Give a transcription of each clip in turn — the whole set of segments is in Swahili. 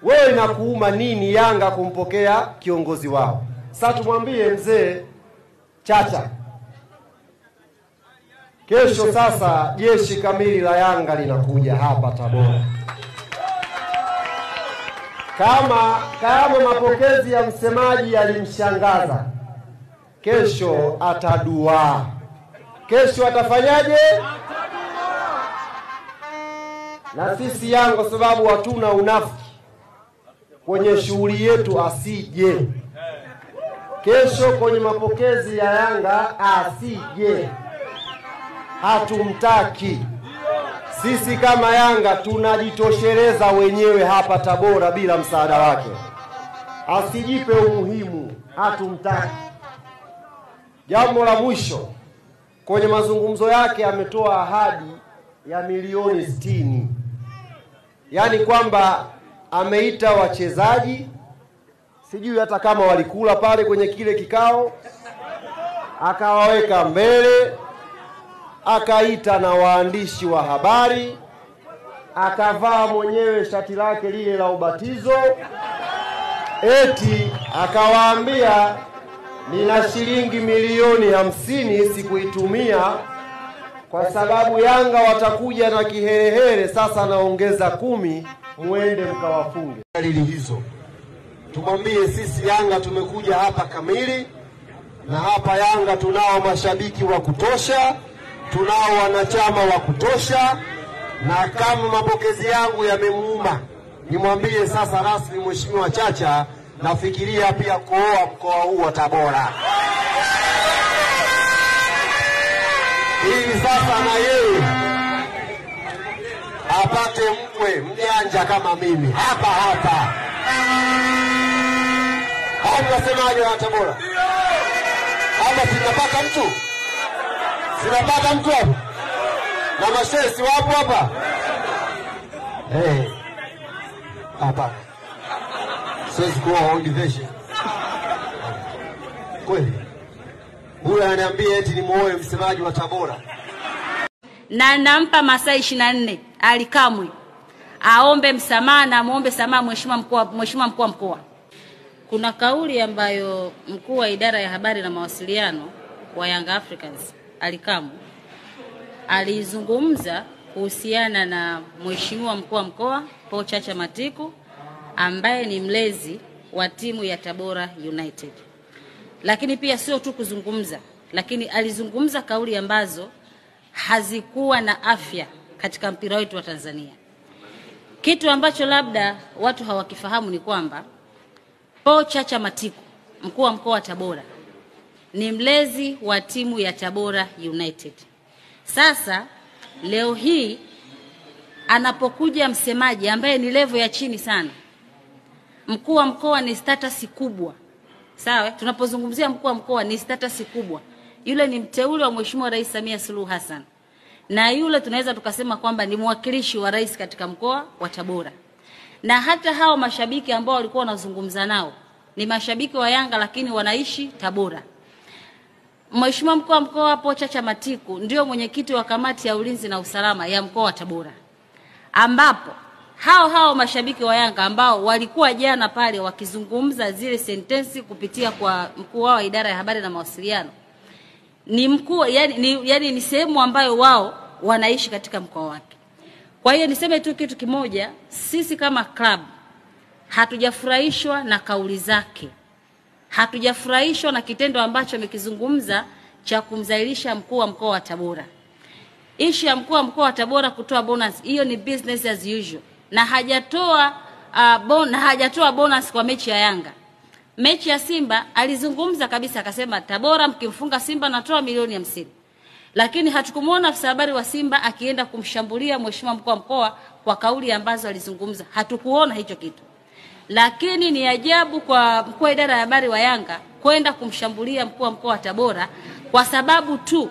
wewe inakuuma nini Yanga kumpokea kiongozi wao? Sasa tumwambie mzee Chacha, kesho sasa jeshi kamili la Yanga linakuja hapa Tabora. Kama mapokezi ya msemaji yalimshangaza, kesho atadua. Kesho atafanyaje? Na sisi Yanga kwa sababu hatuna unafiki kwenye shughuli yetu, asije kesho kwenye mapokezi ya Yanga, asije. Hatumtaki. Sisi kama Yanga tunajitosheleza wenyewe hapa Tabora bila msaada wake. Asijipe umuhimu, hatumtaki. Jambo la mwisho, kwenye mazungumzo yake ametoa ahadi ya milioni 60. Yaani kwamba ameita wachezaji, sijui hata kama walikula pale kwenye kile kikao, akawaweka mbele, akaita na waandishi wa habari, akavaa mwenyewe shati lake lile la ubatizo, eti akawaambia nina shilingi milioni 50 sikuitumia kwa sababu Yanga watakuja na kiherehere, sasa naongeza 10 muende mkawafunge. Dalili hizo tumwambie sisi Yanga tumekuja hapa kamili, na hapa Yanga tunao mashabiki wa kutosha, tunao wanachama wa kutosha, na kama mapokezi yangu yamemuuma, nimwambie sasa rasmi Mheshimiwa Chacha, nafikiria pia kuoa mkoa huu wa Tabora. Ili sasa na yeye apate mkwe mjanja kama mimi hapa. Au mnasemaje wa Tabora? Hapa sinapata mtu? Sinapata mtu hapa? Na mashehe wapo hapa? Hapa. Siwezi kuwa organization. Kweli. Huyu ananiambia eti ni muoe msemaji wa Tabora. Na nampa masaa 24 alikamwe aombe msamaha na muombe samaha mheshimiwa mkuu wa mkoa. Kuna kauli ambayo mkuu wa idara ya habari na mawasiliano wa Young Africans alikamwe alizungumza kuhusiana na mheshimiwa mkuu wa mkoa Paul Chacha Matiku ambaye ni mlezi wa timu ya Tabora United. Lakini pia sio tu kuzungumza, lakini alizungumza kauli ambazo hazikuwa na afya katika mpira wetu wa Tanzania. Kitu ambacho labda watu hawakifahamu ni kwamba Paul Chacha Matiku, mkuu wa mkoa wa Tabora, ni mlezi wa timu ya Tabora United. Sasa leo hii anapokuja msemaji ambaye ni level ya chini sana, mkuu wa mkoa ni status kubwa. Sawa, tunapozungumzia mkuu wa mkoa ni status kubwa. Yule ni mteule wa Mheshimiwa Rais Samia Suluhu Hassan. Na yule tunaweza tukasema kwamba ni mwakilishi wa rais katika mkoa wa Tabora. Na hata hao mashabiki ambao walikuwa wanazungumza nao ni mashabiki wa Yanga lakini wanaishi Tabora. Mheshimiwa mkuu wa mkoa Paul Chacha Matiku ndio mwenyekiti wa kamati ya ulinzi na usalama ya mkoa wa Tabora. Ambapo hao mashabiki wa Yanga ambao walikuwa jana pale wakizungumza zile sentensi kupitia kwa mkuu wa idara ya habari na mawasiliano, ni mkuu yani ni sehemu ambayo wao wanaishi katika mkoa wake. Kwa hiyo niseme tu kitu kimoja, sisi kama club hatujafurahishwa na kauli zake. Hatujafurahishwa na kitendo ambacho amekizungumza cha kumzailisha mkuu wa mkoa wa Tabora. Ishi ya mkuu wa mkoa wa Tabora kutoa bonus, hiyo ni business as usual. Na hajatoa bonus kwa mechi ya Yanga. Mechi ya Simba alizungumza kabisa akasema Tabora mkimfunga Simba natoa milioni 50. Lakini hatukumuona afisa habari wa Simba akienda kumshambulia mheshimiwa mkuu wa mkoa kwa kauli ambazo alizungumza. Hatukuona hicho kitu. Lakini ni ajabu kwa mkuu wa idara ya habari wa Yanga kwenda kumshambulia mkuu wa mkoa wa Tabora kwa sababu tu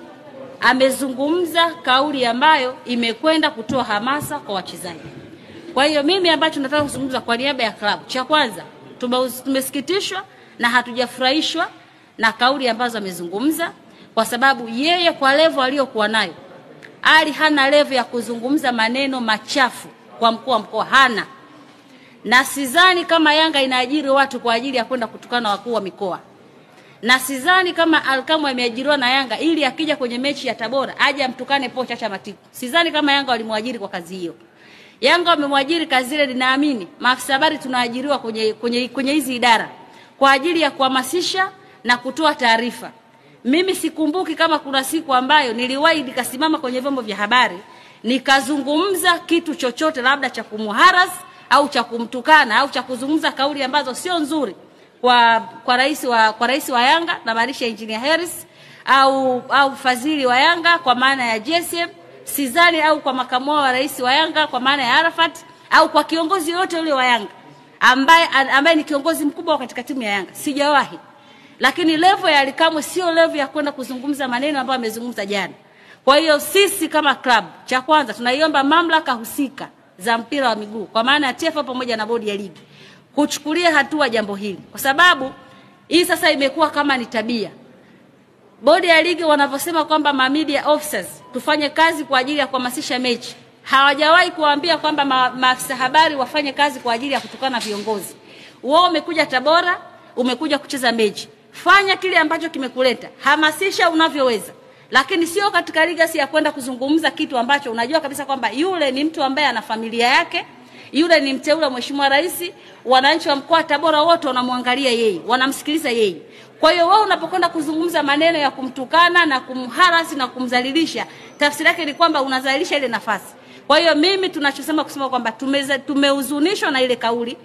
amezungumza kauli ambayo imekwenda kutoa hamasa kwa wachezaji. Kwa hiyo mimi ambacho nataka kuzungumza kwa niaba ya klabu, cha kwanza tumesikitishwa na hatujafurahishwa na kauli ambazo amezungumza, kwa sababu yeye kwa level aliyokuwa nayo hana level ya kuzungumza maneno machafu kwa mkuu wa mkoa, hana. na sidhani kama Yanga inaajiri watu kwa ajili ya kwenda kutukana wakuu wa mikoa, na sidhani kama Alkamwe ameajiriwa na Yanga ili akija kwenye mechi ya Tabora aje amtukane Paul Chacha Matiku. Sidhani kama Yanga walimwajiri kwa kazi hiyo. Yanga wamemwajiri kazi ile, ninaamini maafisa habari tunaajiriwa kwenye hizi idara kwa ajili ya kuhamasisha na kutoa taarifa. Mimi sikumbuki kama kuna siku ambayo niliwahi nikasimama kwenye vyombo vya habari nikazungumza kitu chochote labda cha kumharas au cha kumtukana au cha kuzungumza kauli ambazo sio nzuri kwa rais wa Yanga na maanisha Engineer Harris au fadhili wa Yanga kwa maana ya JSM, sidhani, au kwa makamu wa rais wa Yanga kwa maana ya Arafat, au kwa kiongozi yote yule wa Yanga ambaye ni kiongozi mkubwa katika timu ya Yanga. Sijawahi. Lakini level ya Alkamwe sio level ya kwenda kuzungumza maneno ambayo amezungumza jana. Kwa hiyo sisi kama club, cha kwanza tunaiomba mamlaka husika za mpira wa miguu kwa maana ya TFF pamoja na bodi ya ligi kuchukulia hatua jambo hili, kwa sababu hii sasa imekuwa kama ni tabia. Bodi ya ligi wanavyosema kwamba media officers tufanye kazi kwa ajili ya kuhamasisha mechi, hawajawahi kuambia kwamba maafisa habari wafanye kazi kwa ajili ya kutukana viongozi. Wao umekuja Tabora, umekuja kucheza mechi, fanya kile ambacho kimekuleta, hamasisha unavyoweza, lakini sio katika legacy ya kwenda kuzungumza kitu ambacho unajua kabisa kwamba yule ni mtu ambaye ana familia yake, yule ni mteule wa Mheshimiwa Rais, wananchi wa mkoa Tabora wote wanamwangalia yeye, wanamsikiliza yeye. Kwa hiyo wewe unapokwenda kuzungumza maneno ya kumtukana na kumharasi na kumdhalilisha, tafsiri yake ni kwamba unadhalilisha ile nafasi. Kwa hiyo mimi tunachosema kusema kwamba tumehuzunishwa na ile kauli.